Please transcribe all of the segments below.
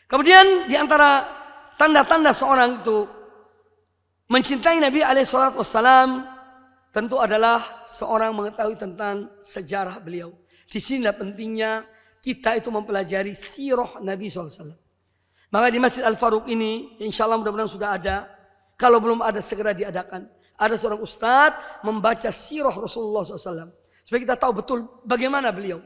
Kemudian di antara tanda-tanda seorang itu mencintai Nabi SAW tentu adalah seorang mengetahui tentang sejarah beliau. Di sinilah pentingnya kita itu mempelajari sirah Nabi SAW. Maka di Masjid Al-Faruq ini, insya Allah mudah-mudahan sudah ada. Kalau belum ada, segera diadakan. Ada seorang ustadz membaca sirah Rasulullah SAW. Supaya kita tahu betul bagaimana beliau.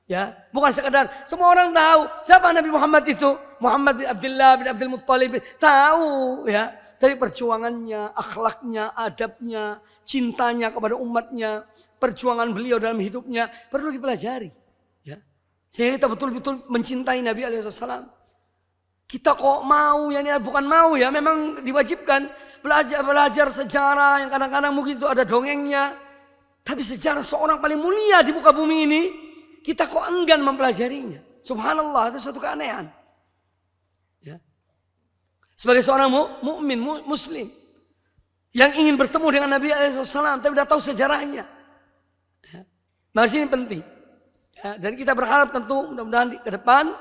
Ya, bukan sekadar semua orang tahu siapa Nabi Muhammad itu. Muhammad bin Abdullah bin Abdul Muttalib. Tahu ya. Tapi perjuangannya, akhlaknya, adabnya, cintanya kepada umatnya, perjuangan beliau dalam hidupnya perlu dipelajari. Ya. Sehingga kita betul-betul mencintai Nabi SAW. Kita kok mau, ya bukan mau ya, memang diwajibkan belajar sejarah yang kadang-kadang mungkin itu ada dongengnya. Tapi sejarah seorang paling mulia di muka bumi ini, kita kok enggan mempelajarinya. Subhanallah, itu suatu keanehan. Ya. Sebagai seorang mukmin, muslim yang ingin bertemu dengan Nabi SAW, tapi tidak tahu sejarahnya. Ya. Maka ini penting. Ya, dan kita berharap tentu mudah-mudahan ke depan,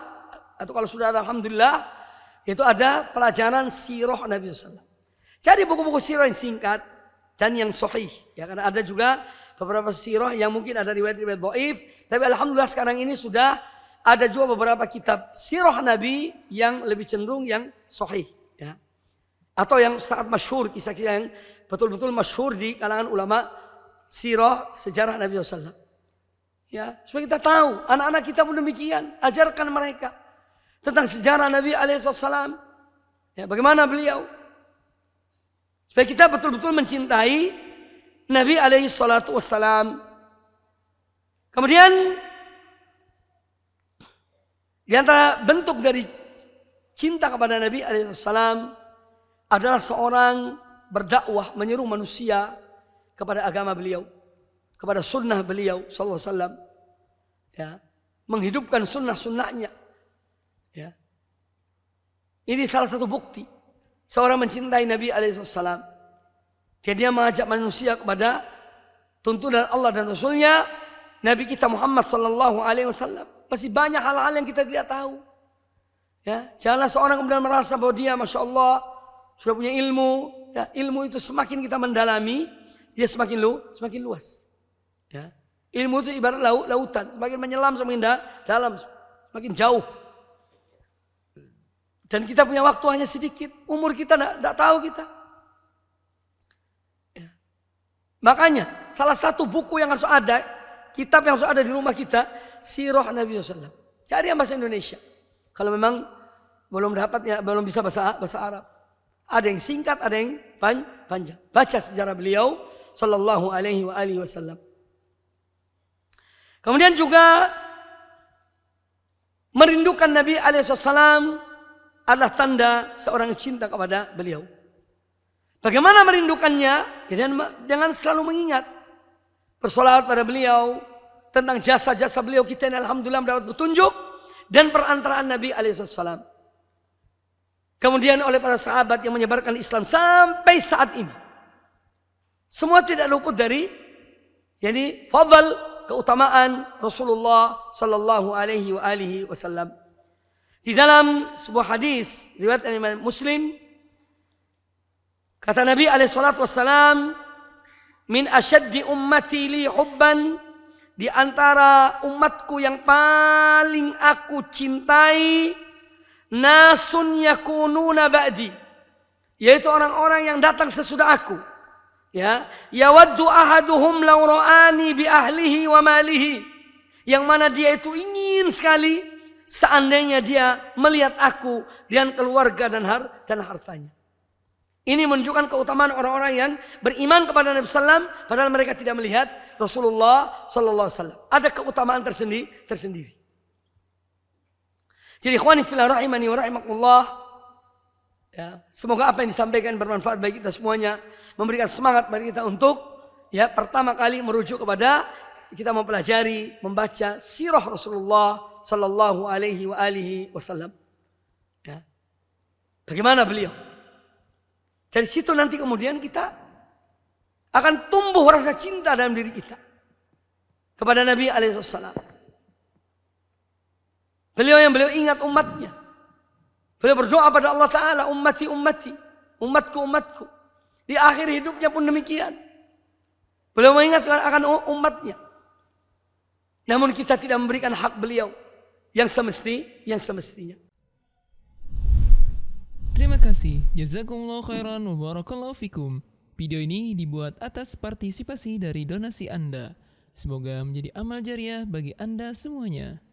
atau kalau sudah ada, alhamdulillah, itu ada pelajaran sirah Nabi SAW. Cari buku-buku sirah yang singkat dan yang sahih. Ya, karena ada juga beberapa sirah yang mungkin ada riwayat-riwayat dhaif, tapi alhamdulillah sekarang ini sudah ada juga beberapa kitab sirah Nabi yang lebih cenderung yang sahih, ya. Atau yang sangat masyhur, kisah-kisah yang betul-betul masyhur di kalangan ulama sirah sejarah Nabi SAW. Ya, supaya kita tahu, anak-anak kita pun demikian, ajarkan mereka tentang sejarah Nabi SAW. Ya, bagaimana beliau? Supaya kita betul-betul mencintai Nabi SAW. Kemudian di antara bentuk dari cinta kepada Nabi SAW adalah seorang berdakwah, menyeru manusia kepada agama beliau, kepada sunnah beliau SAW. Ya, menghidupkan sunnah-sunnahnya. Ya. Ini salah satu bukti seorang mencintai Nabi SAW. Dia mengajak manusia kepada tuntunan Allah dan Rasulnya, Nabi kita Muhammad SAW. Masih banyak hal-hal yang kita tidak tahu. Ya, janganlah seorang kemudian merasa bahwa dia, masya Allah, sudah punya ilmu. Ya, ilmu itu semakin kita mendalami, dia semakin luas. Ya, ilmu itu ibarat lautan, semakin menyelam semakin dalam, semakin jauh. Dan kita punya waktu hanya sedikit, umur kita tidak tahu kita. Ya. Makanya salah satu buku yang harus ada, kitab yang harus ada di rumah kita, sirah Nabi SAW. Cari yang bahasa Indonesia. Kalau memang belum dapat, ya belum bisa bahasa Arab. Ada yang singkat, ada yang panjang. Baca sejarah beliau Sallallahu Alaihi Wasallam. Kemudian juga merindukan Nabi SAW adalah tanda seorang cinta kepada beliau. Bagaimana merindukannya? Ya, dengan selalu mengingat, bersolawat pada beliau, tentang jasa-jasa beliau. Kita ini alhamdulillah mendapat petunjuk dan perantaraan Nabi SAW. Kemudian oleh para sahabat yang menyebarkan Islam sampai saat ini. Semua tidak luput dari fadl, keutamaan Rasulullah Sallallahu Alaihi Wasallam. Di dalam sebuah hadis riwayat Imam Muslim, kata Nabi SAW, min asyaddi ummati li hubban, di antara umatku yang paling aku cintai, nasun yakununa ba'di, yaitu orang-orang yang datang sesudah aku. Ya, yawaddu ahaduhum law ra'ani bi ahlihi wa malihi, yang mana dia itu ingin sekali seandainya dia melihat aku dengan keluarga dan hartanya. Ini menunjukkan keutamaan orang-orang yang beriman kepada Nabi SAW, padahal mereka tidak melihat Rasulullah SAW. Ada keutamaan tersendiri. Jadi ikhwani fillah rahimani wa rahimakumullah, ya, semoga apa yang disampaikan bermanfaat bagi kita semuanya, memberikan semangat bagi kita untuk pertama kali merujuk kepada kita mempelajari, membaca sirah Rasulullah Sallallahu Alaihi Wasallam. Ya. Bagaimana beliau? Dari situ nanti kemudian kita akan tumbuh rasa cinta dalam diri kita kepada Nabi SAW. Beliau yang beliau ingat umatnya. Beliau berdoa pada Allah Ta'ala, ummati, ummati, umatku, umatku. Di akhir hidupnya pun demikian. Beliau mengingatkan akan umatnya. Namun kita tidak memberikan hak beliau yang semestinya. Terima kasih. Jazakumullah khairan wa barakallahu fikum. Video ini dibuat atas partisipasi dari donasi Anda. Semoga menjadi amal jariah bagi Anda semuanya.